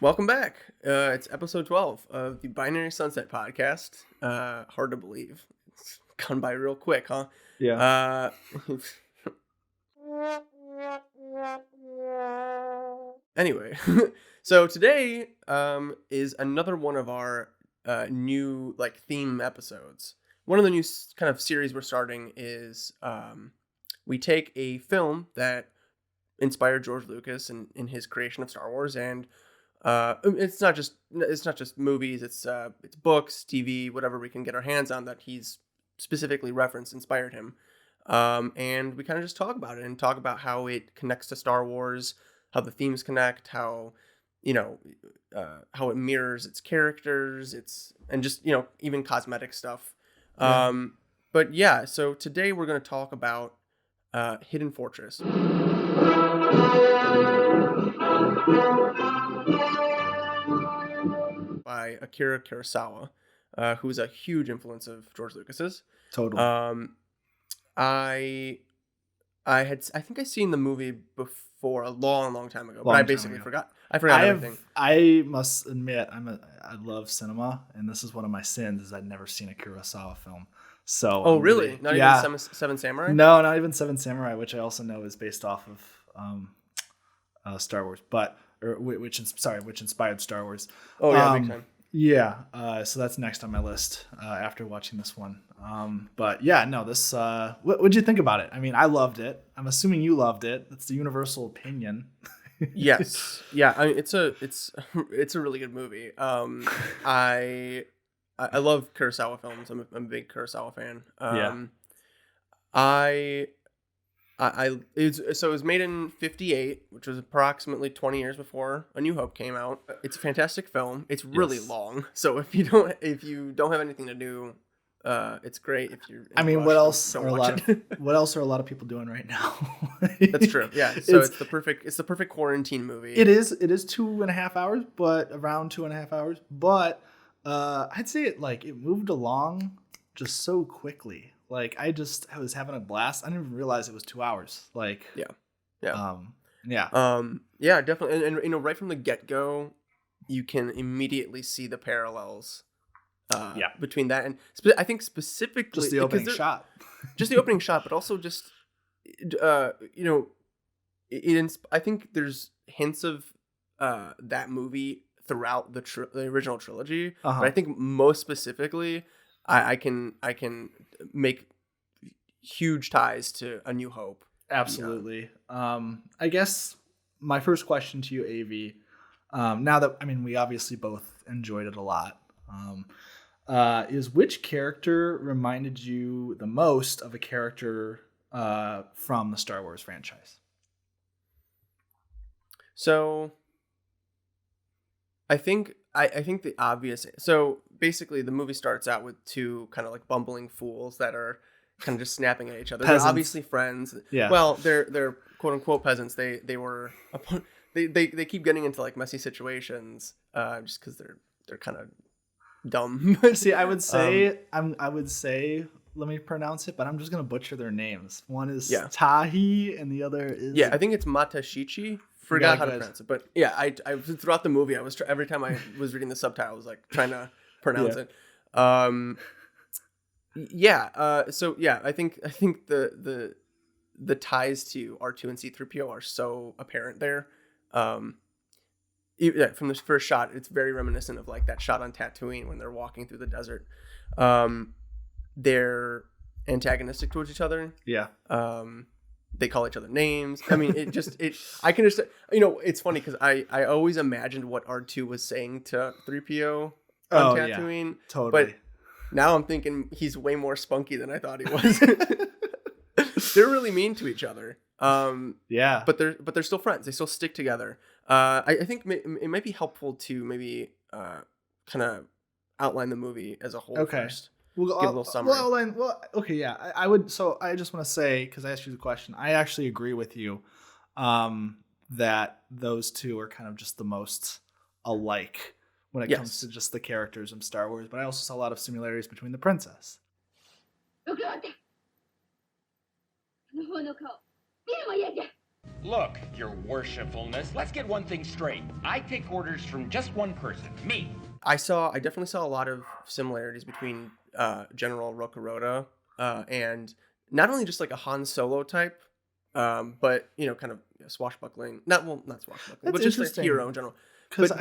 Welcome back. It's episode 12 of the Binary Sunset podcast. Hard to believe. It's gone by real quick, huh? Yeah. Uh, anyway, so today is another one of our new theme episodes. One of the new kind of series we're starting is we take a film that inspired George Lucas in his creation of Star Wars, and it's not just movies. It's books, TV, whatever we can get our hands on that he's specifically referenced, inspired him. And we kind of just talk about it and talk about how it connects to Star Wars, how the themes connect, how you know how it mirrors its characters, and just even cosmetic stuff. Yeah. But yeah, so today we're going to talk about Hidden Fortress by Akira Kurosawa, who's a huge influence of George Lucas's. Totally. Um, I I think I seen the movie before a long, long time ago, but I Long time basically ago. forgot. I forgot everything. I must admit, I love cinema, and this is one of my sins is I'd never seen a Kurosawa film. So Oh, really? Not yeah. even Seven Samurai? No, not even Seven Samurai, which I also know is based off of Star Wars, which inspired Star Wars. Oh yeah, big time. Yeah, so that's next on my list after watching this one. But yeah, no, this. What'd you think about it? I mean, I loved it. I'm assuming you loved it. That's the universal opinion. Yes, yeah. I mean, it's a really good movie. I love Kurosawa films. I'm a big Kurosawa fan. Yeah. I it was made in '58, which was approximately 20 years before A New Hope came out. It's a fantastic film. It's really Yes. long, so if you don't have anything to do, it's great. If you're in I a mean, rush, what else don't are a watch lot it. of what else are a lot of people doing right now? That's true. Yeah. So It's it's the perfect quarantine movie. it is 2.5 hours, but around 2.5 hours. But I'd say it moved along just so quickly. Like I was having a blast. I didn't even realize it was 2 hours. Like Yeah. Yeah. yeah. Yeah, definitely. And right from the get-go, you can immediately see the parallels Yeah. between that and I think specifically Just the opening shot. just the opening shot, but also just uh you know I think there's hints of that movie throughout the original trilogy, but I Uh-huh. think most specifically I can make huge ties to A New Hope. Absolutely. I guess my first question to you, AV, now that we obviously both enjoyed it a lot, is which character reminded you the most of a character from the Star Wars franchise? So I think the obvious. So basically, the movie starts out with two kind of like bumbling fools that are kind of just snapping at each other. Peasants. They're obviously friends. Yeah. Well, they're quote unquote peasants. They were they keep getting into like messy situations just because they're kind of dumb. See, I would say I would say let me pronounce it, but I'm just gonna butcher their names. One is Yeah. Tahi, and the other is Yeah, I think it's Matashichi. Forgot how to good. pronounce it, but yeah, I throughout the movie, I was every time I was reading the subtitle, I was like trying to pronounce Yeah. it. Um, yeah. So yeah, I think the ties to R2 and C3PO are so apparent there. Yeah, from this first shot, it's very reminiscent of like that shot on Tatooine when they're walking through the desert. They're antagonistic towards each other. Yeah. They call each other names. I mean, I can just, it's funny because I always imagined what R2 was saying to 3PO on Tatooine. Totally. But now I'm thinking he's way more spunky than I thought he was. They're really mean to each other. Yeah. But they're still friends. They still stick together. I think it might be helpful to maybe kind of outline the movie as a whole first. We'll Give a little summary. Okay, yeah. I would. So I just want to say, because I asked you the question, I actually agree with you that those two are kind of just the most alike when it comes to just the characters in Star Wars. But I also saw a lot of similarities between the princess. Look, your worshipfulness, let's get one thing straight. I take orders from just one person, me. I definitely saw a lot of similarities between General Rokuroda and not only just like a Han Solo type, but kind of swashbuckling. Not swashbuckling, That's but just a interesting. hero in general. Because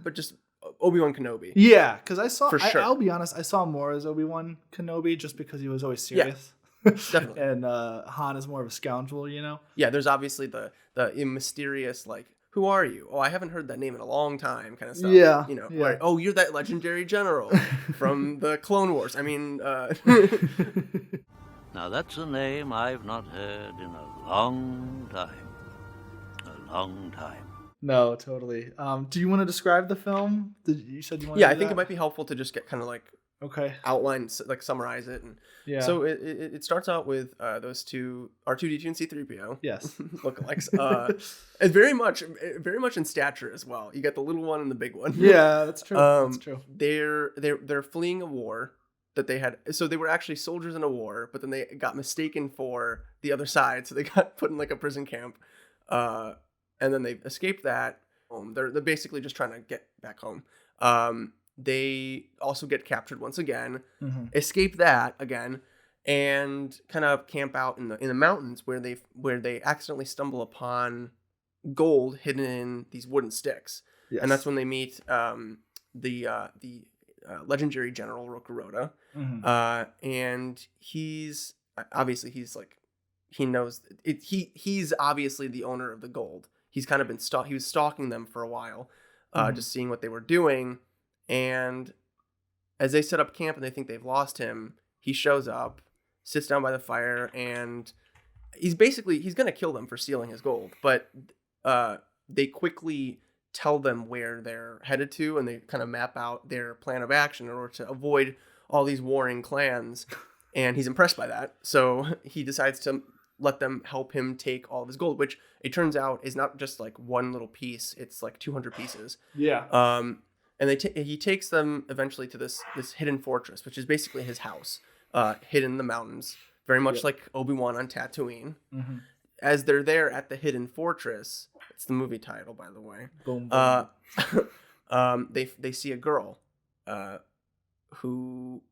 But just Obi-Wan Kenobi. yeah, because For sure. I'll be honest, I saw more as Obi-Wan Kenobi just because he was always Yeah. serious. Definitely. And Han is more of a scoundrel, Yeah, there's obviously the mysterious, like, who are you? Oh, I haven't heard that name in a long time, kind of stuff. Yeah, Yeah. yeah. Oh, you're that legendary general from the Clone Wars. I mean, Now that's a name I've not heard in a long time. A long time. No, totally. Do you want to describe the film? You said you wanted yeah, to I do think it that? might be helpful to just get kind of like Okay. outline, like summarize it. And Yeah. so it starts out with those two R2D2 and C3PO. Yes. Lookalikes. And very much in stature as well. You got the little one and the big one. Yeah, that's true. That's true. They're fleeing a war that they had. So they were actually soldiers in a war, but then they got mistaken for the other side, so they got put in like a prison camp. And then they escaped that. They're basically just trying to get back home. They also get captured once again, escape that again, and kind of camp out in the mountains where they accidentally stumble upon gold hidden in these wooden sticks. Yes. And that's when they meet the legendary General Rokuroda. And he's like, he knows it. He's obviously the owner of the gold. He's kind of been he was stalking them for a while, just seeing what they were doing. And as they set up camp and they think they've lost him, he shows up, sits down by the fire, and he's going to kill them for stealing his gold. But they quickly tell them where they're headed to, and they kind of map out their plan of action in order to avoid all these warring clans. And he's impressed by that. So he decides to let them help him take all of his gold, which it turns out is not just like one little piece. It's like 200 pieces. Yeah. And he takes them eventually to this hidden fortress, which is basically his house, hidden in the mountains, very much like Obi-Wan on Tatooine. As they're there at the hidden fortress, it's the movie title, by the way. Boom, boom. They see a girl, who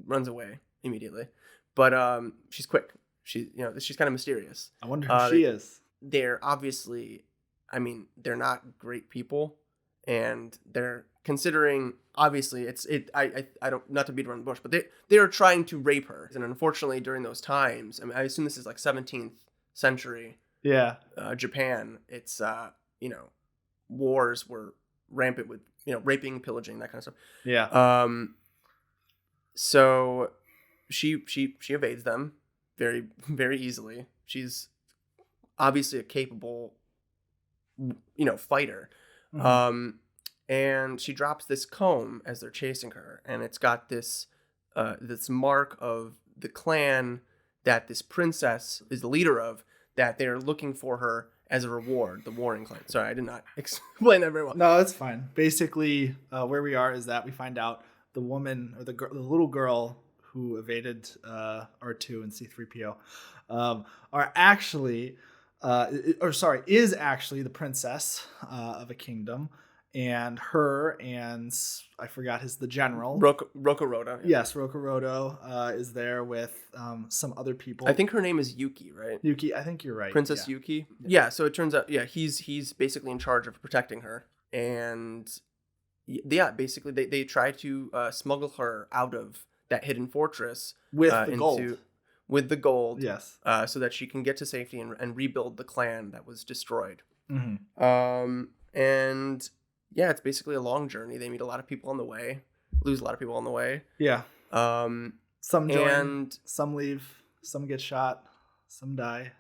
runs away immediately, but she's quick. She's kind of mysterious. I wonder who she is. They're obviously, they're not great people, and they're considering, obviously, I don't, not to beat around the bush, but they are trying to rape her. And unfortunately, during those times, I assume this is like 17th century. Yeah. Japan. It's wars were rampant with raping, pillaging, that kind of stuff. Yeah. So she evades them very, very easily. She's obviously a capable fighter. And she drops this comb as they're chasing her, and it's got this mark of the clan that this princess is the leader of, that they're looking for her as a reward, the warring clan. Sorry, I did not explain that very well. No, that's fine. Basically, where we are is that we find out the woman, or the little girl who evaded R2 and C3PO, are actually, is actually the princess of a kingdom. And her and I forgot the general. Rokuroda. Yeah. Yes, Rokuroda is there with some other people. I think her name is Yuki, right? Yuki, I think you're right. Princess Yuki. Yeah, so it turns out, he's basically in charge of protecting her. And basically they try to smuggle her out of that hidden fortress with the gold. With the gold. Yes. So that she can get to safety and rebuild the clan that was destroyed. And yeah, it's basically a long journey. They meet a lot of people on the way, lose a lot of people on the way. Yeah. Some join, and some leave, some get shot, some die.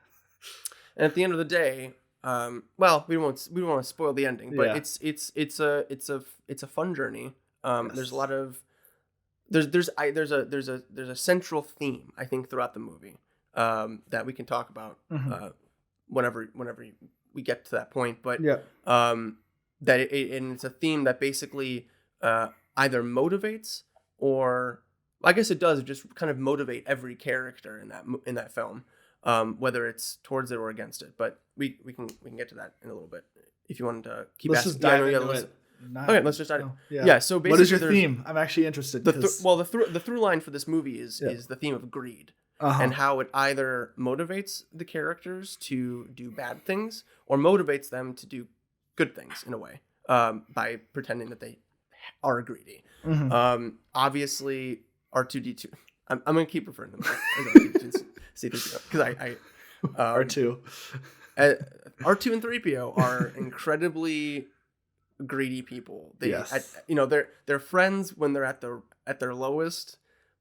And at the end of the day, we won't want to spoil the ending, but it's a fun journey. There's a lot of there's a central theme, I think, throughout the movie, that we can talk about whenever we get to that point. But and it's a theme that basically either motivates, or I guess it does just kind of motivate every character in that film. whether it's towards it or against it. But we can get to that in a little bit if you wanted to keep Let's asking. just dive Yeah, into let's- it. Not- Okay, let's just dive. no, Yeah. So basically, what is your there's- theme? I'm actually interested. the through line for this movie is the theme of greed. Uh-huh. And how it either motivates the characters to do bad things or motivates them to do good things in a way, by pretending that they are greedy. Mhm. Obviously, R2D2. I'm going to keep referring to them as C3PO because I R2. R2 and 3PO are incredibly greedy people. They're friends when they're at their lowest,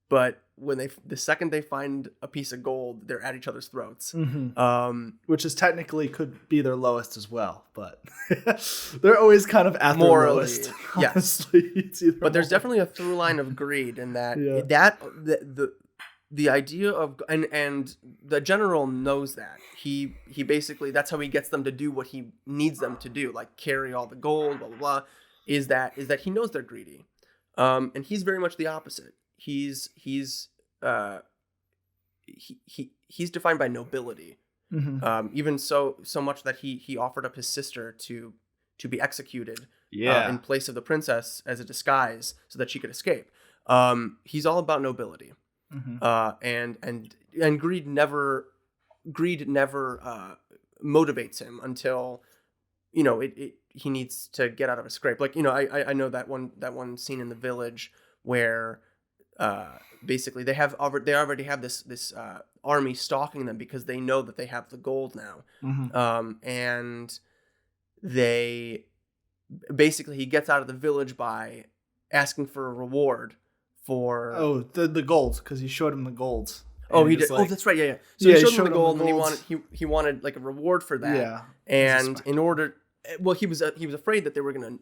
but when the second they find a piece of gold, they're at each other's throats. Which is technically could be their lowest as well, but they're always kind of at their Morally, lowest. yes. Honestly, it's either But there's or. definitely a through line of greed in that Yeah. the idea of and the general knows that he basically, that's how he gets them to do what he needs them to do, like carry all the gold, blah blah blah. Is that he knows they're greedy, and he's very much the opposite. He's defined by nobility. Even so much that he offered up his sister to be executed in place of the princess as a disguise so that she could escape. He's all about nobility. And greed never motivates him until he needs to get out of a scrape. Like, I know that one scene in the village where basically they already have this army stalking them because they know that they have the gold now. And they basically, he gets out of the village by asking for a reward for the golds, because he showed him the golds. Oh, he did. Like, that's right. Yeah. So he showed him the gold, and he wanted like a reward for that. Yeah. And in order, well, he was afraid that they were gonna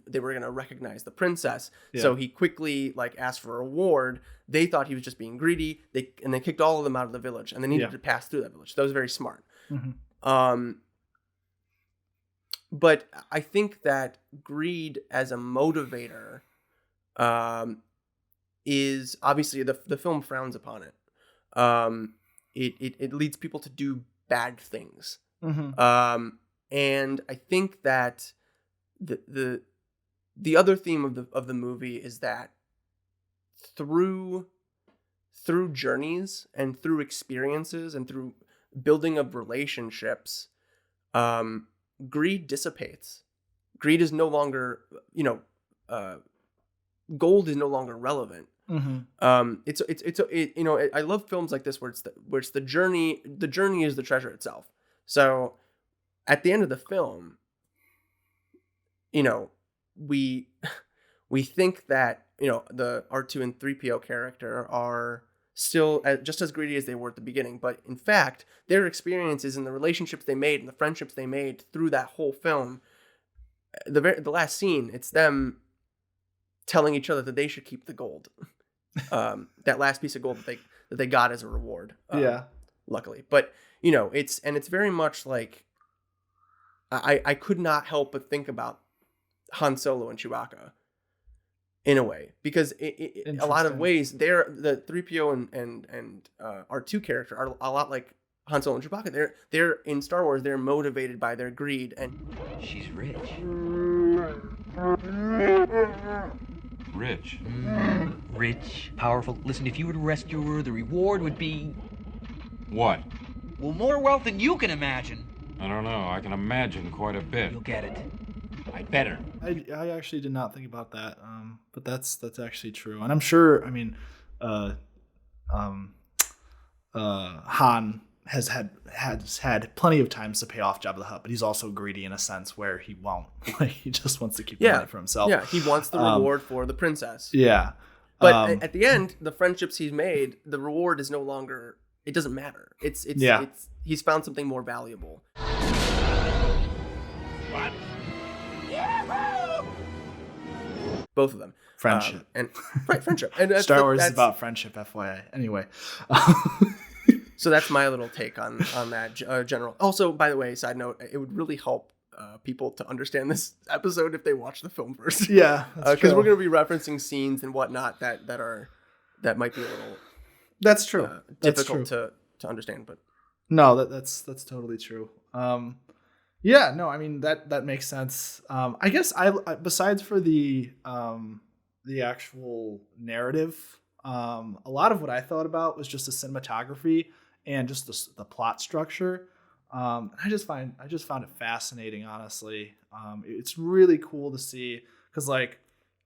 recognize the princess. Yeah. So he quickly asked for a reward. They thought he was just being greedy. They kicked all of them out of the village, and they needed to pass through that village. That was very smart. But I think that greed as a motivator, is obviously the film frowns upon it. It leads people to do bad things. And I think that the other theme of the movie is that through journeys and through experiences and through building of relationships, greed dissipates. Greed is no longer, gold is no longer relevant. I love films like this where it's the journey. The journey is the treasure itself. So at the end of the film, we think that the R2 and 3PO character are still just as greedy as they were at the beginning, but in fact their experiences and the relationships they made and the friendships they made through that whole film, the last scene, it's them telling each other that they should keep the gold. That last piece of gold that they got as a reward. Luckily. But it's very much like I could not help but think about Han Solo and Chewbacca in a way, because in a lot of ways the 3PO and R2 character are a lot like Han Solo and Chewbacca. They're in Star Wars, they're motivated by their greed, and She's rich. Rich. Rich, powerful. Listen, if you were to rescue her, the reward would be... What? well, more wealth than you can imagine. I don't know. I can imagine quite a bit. You'll get it. I'd better. I actually did not think about that, but that's actually true, and I'm sure. I mean, Han has had plenty of times to pay off Jabba the Hutt, but he's also greedy in a sense where he won't. Like, he just wants to keep the money for himself. Yeah, he wants the reward for the princess. Yeah, but at the end, the friendships he's made, the reward is no longer. It doesn't matter. It's he's found something more valuable. What? both of them. Friendship. Friendship. And Star Wars is about friendship, FYI. Anyway. So that's my little take on that general. Also, by the way, side note, it would really help people to understand this episode if they watch the film first. Yeah, because we're going to be referencing scenes and whatnot that might be a little that's true difficult to understand. But No, that's totally true. Yeah, no, I mean that makes sense. I guess besides for the actual narrative, a lot of what I thought about was just the cinematography and just the plot structure. I just found it fascinating, honestly. It's really cool to see because like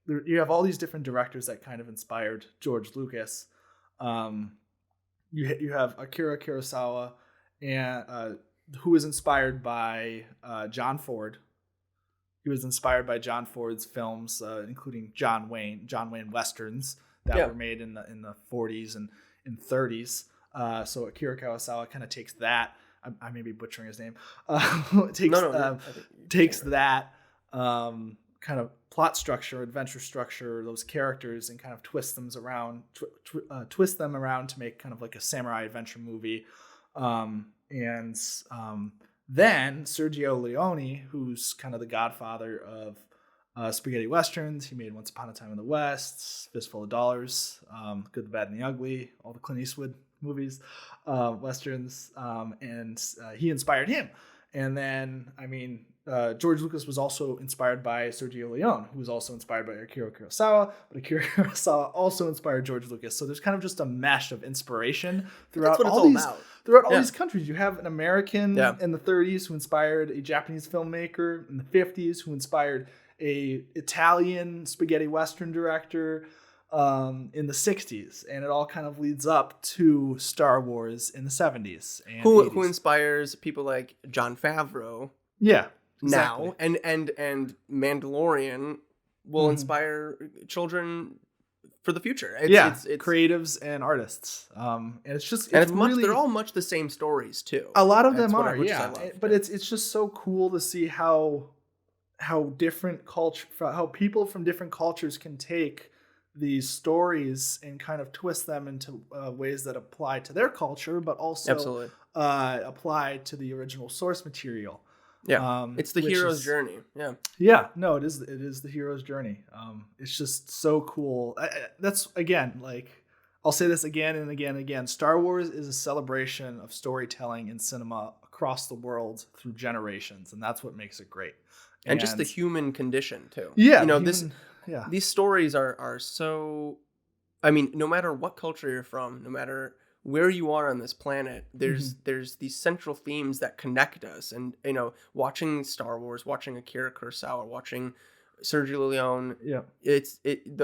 you have all these different directors that kind of inspired George Lucas. Um, you have Akira Kurosawa, and who was inspired by John Ford. He was inspired by John Ford's films, including John Wayne westerns that were made in the 40s and in 30s. So Akira Kurosawa kind of takes that. I may be butchering his name. Takes that kind of plot structure, adventure structure, those characters, and kind of twist them around to make kind of like a samurai adventure movie. Then Sergio Leone, who's kind of the godfather of spaghetti westerns. He made Once Upon a Time in the West, Fistful of Dollars, Good, the Bad, and the Ugly, all the Clint Eastwood movies, westerns, and he inspired him. And then, I mean, George Lucas was also inspired by Sergio Leone, who was also inspired by Akira Kurosawa, but Akira Kurosawa also inspired George Lucas. So there's kind of just a mesh of inspiration throughout all these countries. You have an American in the 30s who inspired a Japanese filmmaker in the 50s who inspired a Italian spaghetti western director in the 60s, and it all kind of leads up to Star Wars in the 70s and who inspires people like Jon Favreau. Yeah. Exactly. Now and Mandalorian will inspire children for the future. It's creatives and artists. And they're all much the same stories too. A lot of them are, but it's just so cool to see how different how people from different cultures can take these stories and kind of twist them into ways that apply to their culture, but also apply to the original source material. Yeah, it's the hero's journey. Yeah. No, it is the hero's journey. It's just so cool. That's again, like I'll say this again and again and again. Star Wars is a celebration of storytelling in cinema across the world through generations, and that's what makes it great. And just the human condition too. Yeah, these stories are so. I mean, no matter what culture you're from, no matter where you are on this planet, there's these central themes that connect us. And watching Star Wars, watching Akira Kurosawa, watching Sergio Leone,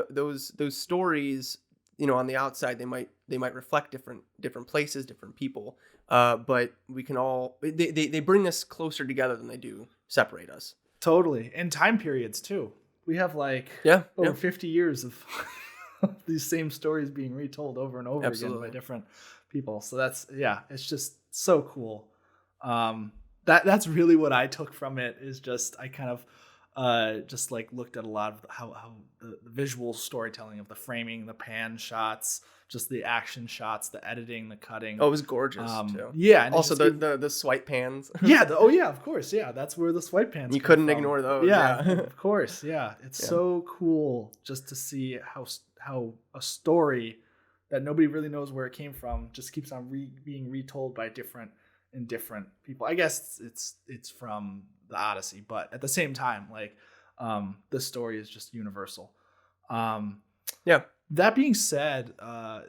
those stories, on the outside they might reflect different places, different people, but we can all they bring us closer together than they do separate us. Totally. And time periods too. We have over 50 years of these same stories being retold over and over again by different people. So it's just so cool. That's really what I took from it, is just I kind of just like looked at a lot of how the visual storytelling of the framing, the pan shots, just the action shots, the editing, the cutting. Oh, it was gorgeous too. Yeah, and also the swipe pans. Of course, that's where the swipe pans. You couldn't ignore those. Yeah, of course, yeah. It's so cool just to see how a story that nobody really knows where it came from just keeps on being retold by different people. I guess it's from the Odyssey, but at the same time, like the story is just universal. That being said, I'm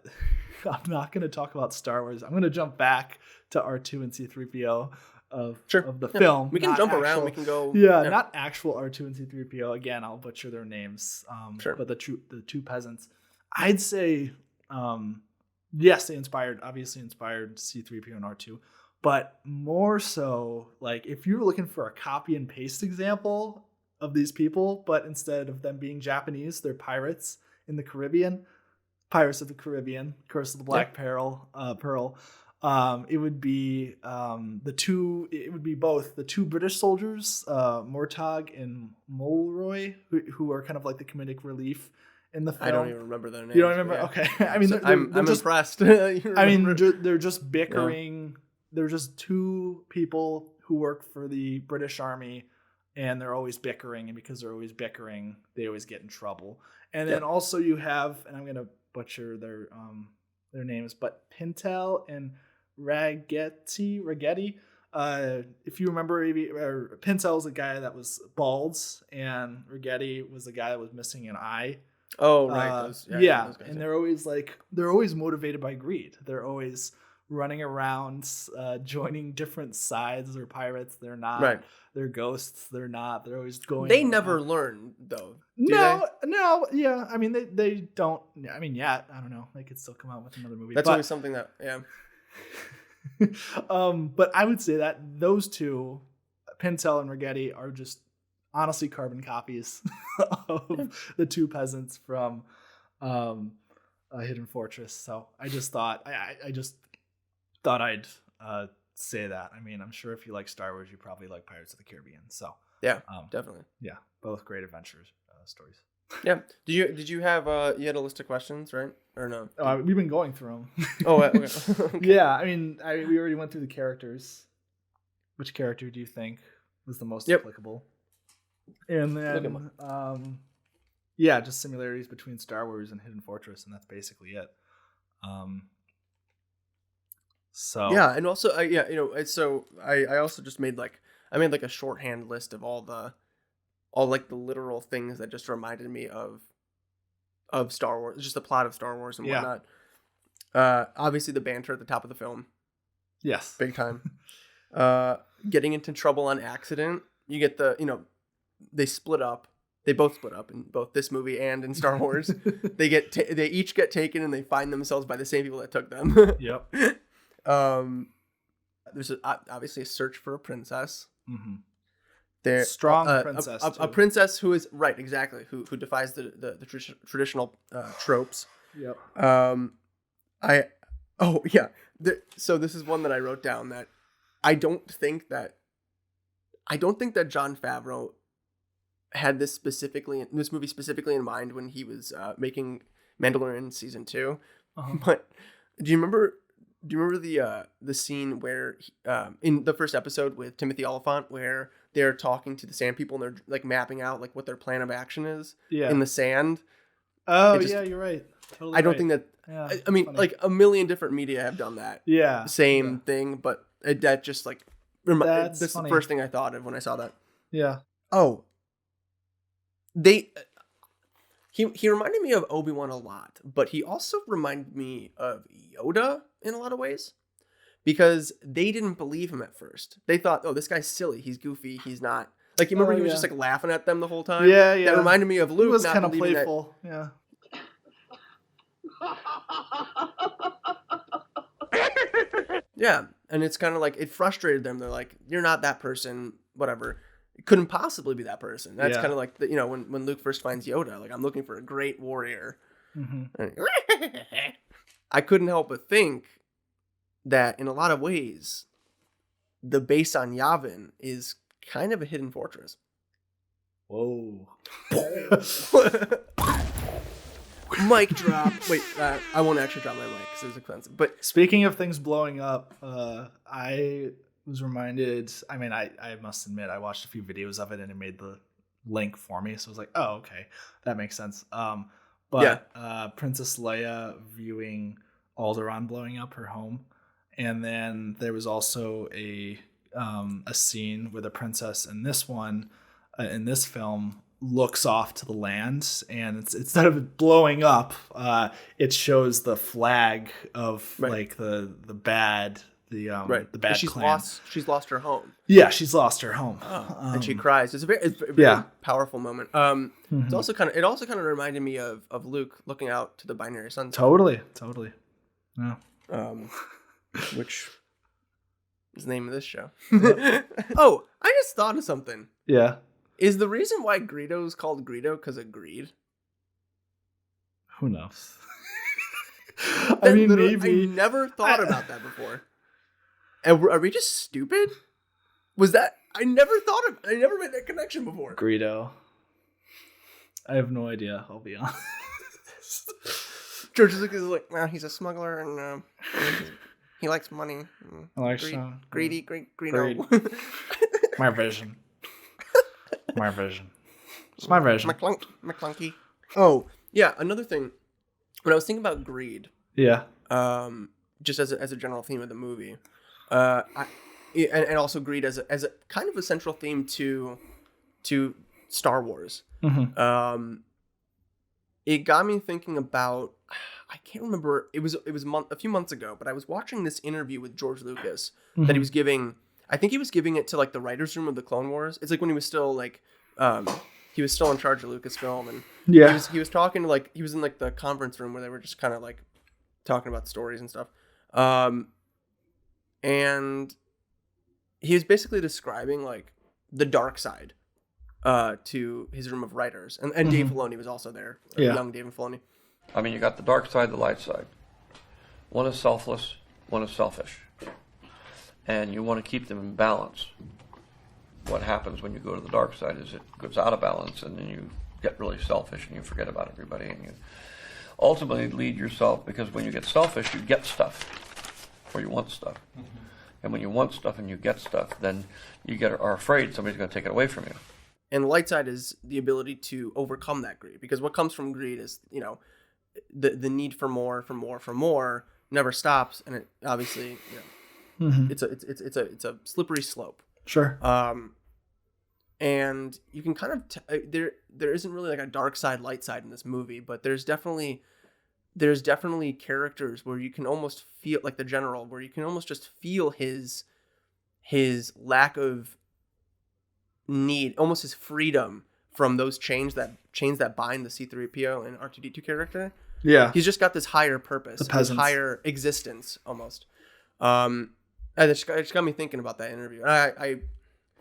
not going to talk about Star Wars. I'm going to jump back to R2 and C3PO of the film. We can jump around. We can go. Not actual R2 and C3PO. Again, I'll butcher their names. But the two peasants. I'd say, yes, they obviously inspired C3PO and R2, but more so, like if you're looking for a copy and paste example of these people, but instead of them being Japanese, they're pirates in the Caribbean, Pirates of the Caribbean, Curse of the Black Pearl. It would be both the two British soldiers, Mortag and Mulroy, who are kind of like the comedic relief in the film. I don't even remember their names. You don't remember? Yeah. Okay. I mean, I'm just impressed. They're just bickering. Yeah. They're just two people who work for the British Army, and they're always bickering. And because they're always bickering, they always get in trouble. And then also you have, and I'm going to butcher their names, but Pintel and Ragetti. If you remember, Pincel's the guy that was bald, and Ragetti was the guy that was missing an eye. Oh, right. Those guys, and yeah. they're always motivated by greed. They're always running around, joining different sides. They're pirates. They're not. Right. They're ghosts. They're not. They're always going. They never learn, though. No. Yeah. I mean, they don't. I mean, yeah. I don't know. They could still come out with another movie. That's always something that, yeah. But I would say that those two, Pincel and Ragetti, are just honestly carbon copies of the two peasants from Hidden Fortress. So I just thought I'd say that. I mean, I'm sure if you like Star Wars, you probably like Pirates of the Caribbean. So Yeah, definitely. Yeah, both great adventures stories. Yeah. Did you have you had a list of questions, right? Or no? We've been going through them. Oh, okay. Okay. Yeah. I mean, we already went through the characters. Which character do you think was the most applicable? And then, yeah, just similarities between Star Wars and Hidden Fortress, and that's basically it. So yeah, and also, I also just made I made a shorthand list of all the literal things that just reminded me of Star Wars, just the plot of Star Wars and whatnot. Obviously, the banter at the top of the film, yes, big time. Getting into trouble on accident. You get they split up. They both split up in both this movie and in Star Wars. They each get taken and they find themselves by the same people that took them. Yep. There's obviously a search for a princess. Mm-hmm. They're strong princess, a princess who is right, exactly, who defies the traditional tropes. Yep. So this is one that I wrote down that I don't think that Jon Favreau had this movie specifically in mind when he was making Mandalorian season 2. Uh-huh. But do you remember the scene where in the first episode with Timothy Oliphant where they're talking to the sand people and they're mapping out what their plan of action is in the sand? Oh, yeah, you're right. Totally I don't think that. Yeah, I mean, funny. a million different media have done that. Yeah, same thing, but that just that's the funny. first thing I thought of when I saw that. Yeah. Oh, he reminded me of Obi-Wan a lot, but he also reminded me of Yoda in a lot of ways because they didn't believe him at first. They thought, oh, this guy's silly, he's goofy, he's not. You remember he was just laughing at them the whole time? Yeah, yeah. That reminded me of Luke. He was not kind of believing playful. Yeah. Yeah, and it's kind of it frustrated them. They're like, you're not that person, whatever. It couldn't possibly be that person. That's kind of when Luke first finds Yoda, I'm looking for a great warrior. Mm-hmm. I couldn't help but think that in a lot of ways, the base on Yavin is kind of a hidden fortress. Whoa. Mic drop. Wait, I won't actually drop my mic because it's expensive. But speaking of things blowing up, I was reminded. I mean, I must admit, I watched a few videos of it and it made the link for me. So I was like, oh, okay, that makes sense. Princess Leia viewing Alderaan blowing up her home, and then there was also a scene where the princess in this one, in this film, looks off to the land, and instead of it blowing up, it shows the flag of the bad the bad clan. She's lost her home. Yeah, she's lost her home, and she cries. It's a very powerful moment. Mm-hmm. It also kind of reminded me of Luke looking out to the binary sunset. Totally. Yeah. Which is the name of this show. Oh, I just thought of something. Yeah. Is the reason why Greedo is called Greedo because of greed? Who knows? I mean, maybe. I never thought about that before. And are we just stupid? Was that... I never made that connection before. Greedo. I have no idea, I'll be honest. George is like, well, he's a smuggler and he likes money. Greedy. My vision. It's my vision. McClunky. Oh, yeah, another thing. When I was thinking about greed, yeah, just as a general theme of the movie. And also greed as a kind of a central theme to Star Wars. It got me thinking about, I can't remember, it was a few months ago, but I was watching this interview with George Lucas that he was giving. I think he was giving it to like the writers' room of the Clone Wars. It's like when he was still like he was still in charge of Lucasfilm, and he was talking to like, he was in like the conference room where they were just kind of like talking about stories and stuff. And he was basically describing like the dark side to his room of writers, and Dave Filoni was also there, young Dave Filoni. I mean, you got the dark side, the light side. One is selfless, one is selfish, and you want to keep them in balance. What happens when you go to the dark side is it goes out of balance, and then you get really selfish, and you forget about everybody, and you ultimately lead yourself, because when you get selfish, you get stuff, or you want stuff. And when you want stuff and you get stuff, then you are afraid somebody's going to take it away from you. And the light side is the ability to overcome that greed, because what comes from greed is, the need for more never stops, and it obviously, it's a slippery slope. Sure. And you can kind of there isn't really like a dark side, light side in this movie, but there's definitely characters where you can almost feel, like the general, where you can almost just feel his lack of need, almost his freedom from those chains that bind the C-3PO and R2-D2 character. Yeah. He's just got this higher purpose, this higher existence almost. And it just got me thinking about that interview. I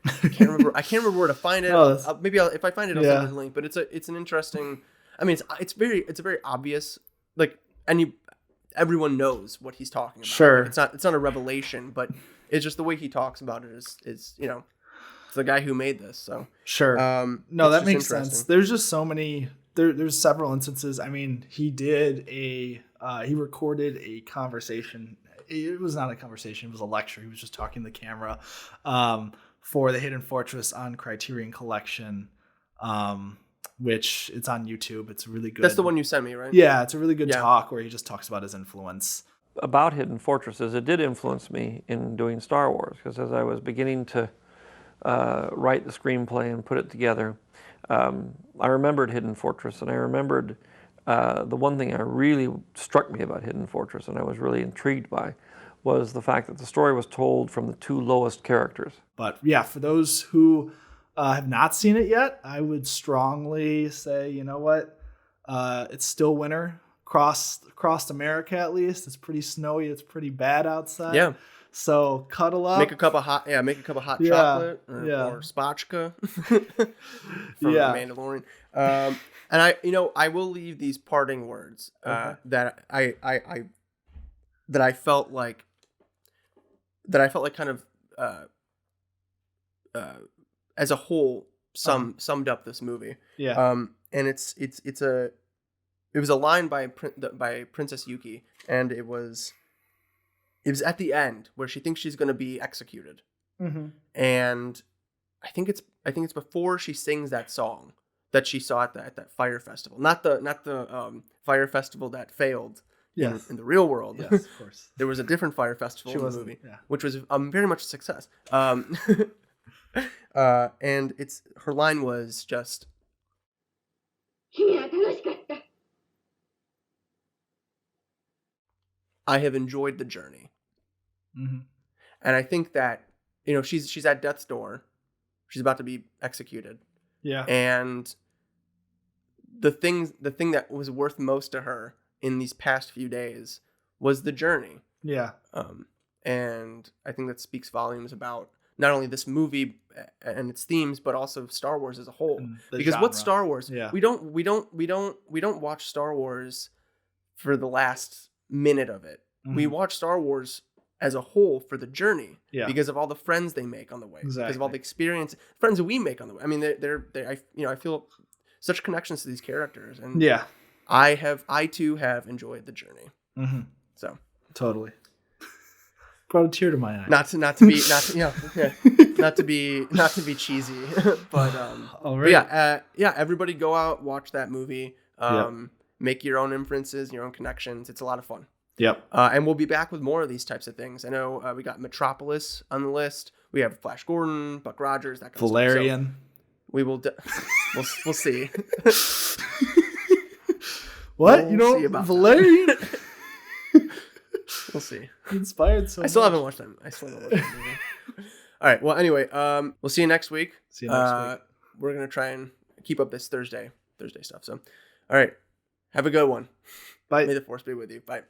can't remember where to find it. If I find it, I'll send you the link. But it's an interesting. I mean, it's a very obvious, like, everyone knows what he's talking about. Sure. Like, it's not a revelation, but it's just the way he talks about it is it's the guy who made this. So sure. No, that makes sense. There's just so many. There's several instances. I mean, he recorded a conversation. It was not a conversation. It was a lecture. He was just talking to the camera for the Hidden Fortress on Criterion Collection, which it's on YouTube. It's really good. That's the one you sent me, right? Yeah, it's a really good talk where he just talks about his influence. About Hidden Fortresses, it did influence me in doing Star Wars, because as I was beginning to write the screenplay and put it together, I remembered Hidden Fortress, and I remembered the one thing that really struck me about Hidden Fortress, and I was really intrigued by, was the fact that the story was told from the two lowest characters. But yeah, for those who have not seen it yet, I would strongly say, you know what, it's still winter across America. At least it's pretty snowy. It's pretty bad outside. Yeah. So cuddle up. Make a cup of hot chocolate or spatchka from The Mandalorian. And I will leave these parting words that I felt like kind of as a whole summed up this movie. Yeah. And it was a line by Princess Yuki, and it was at the end where she thinks she's going to be executed. Mm-hmm. And I think it's before she sings that song that she saw at that fire festival, not the fire festival that failed in the real world. Yes, of course. There was a different fire festival in the movie, which was very much a success. And her line was just, I have enjoyed the journey. Mm-hmm. And I think that, she's at death's door. She's about to be executed. Yeah. And the thing that was worth most to her in these past few days was the journey. Yeah. And I think that speaks volumes about not only this movie and its themes, but also Star Wars as a whole. Because what's Star Wars? Yeah. We don't watch Star Wars for the last minute of it. Mm-hmm. We watch Star Wars as a whole for the journey, because of all the friends they make on the way, because of all the experience, friends that we make on the way. I mean, I feel such connections to these characters, and I too have enjoyed the journey. Mm-hmm. So totally brought a tear to my eye. Not to be cheesy, but everybody go out, watch that movie, make your own inferences, your own connections. It's a lot of fun. Yep. And we'll be back with more of these types of things. I know we got Metropolis on the list. We have Flash Gordon, Buck Rogers, that kind of stuff. Valerian. So we will. We'll see. What? We'll see about Valerian? We'll see. Inspired so I still much. haven't watched them. All right. Well, anyway, we'll see you next week. See you next week. We're gonna try and keep up this Thursday stuff. So, all right. Have a good one. Bye. May the force be with you. Bye.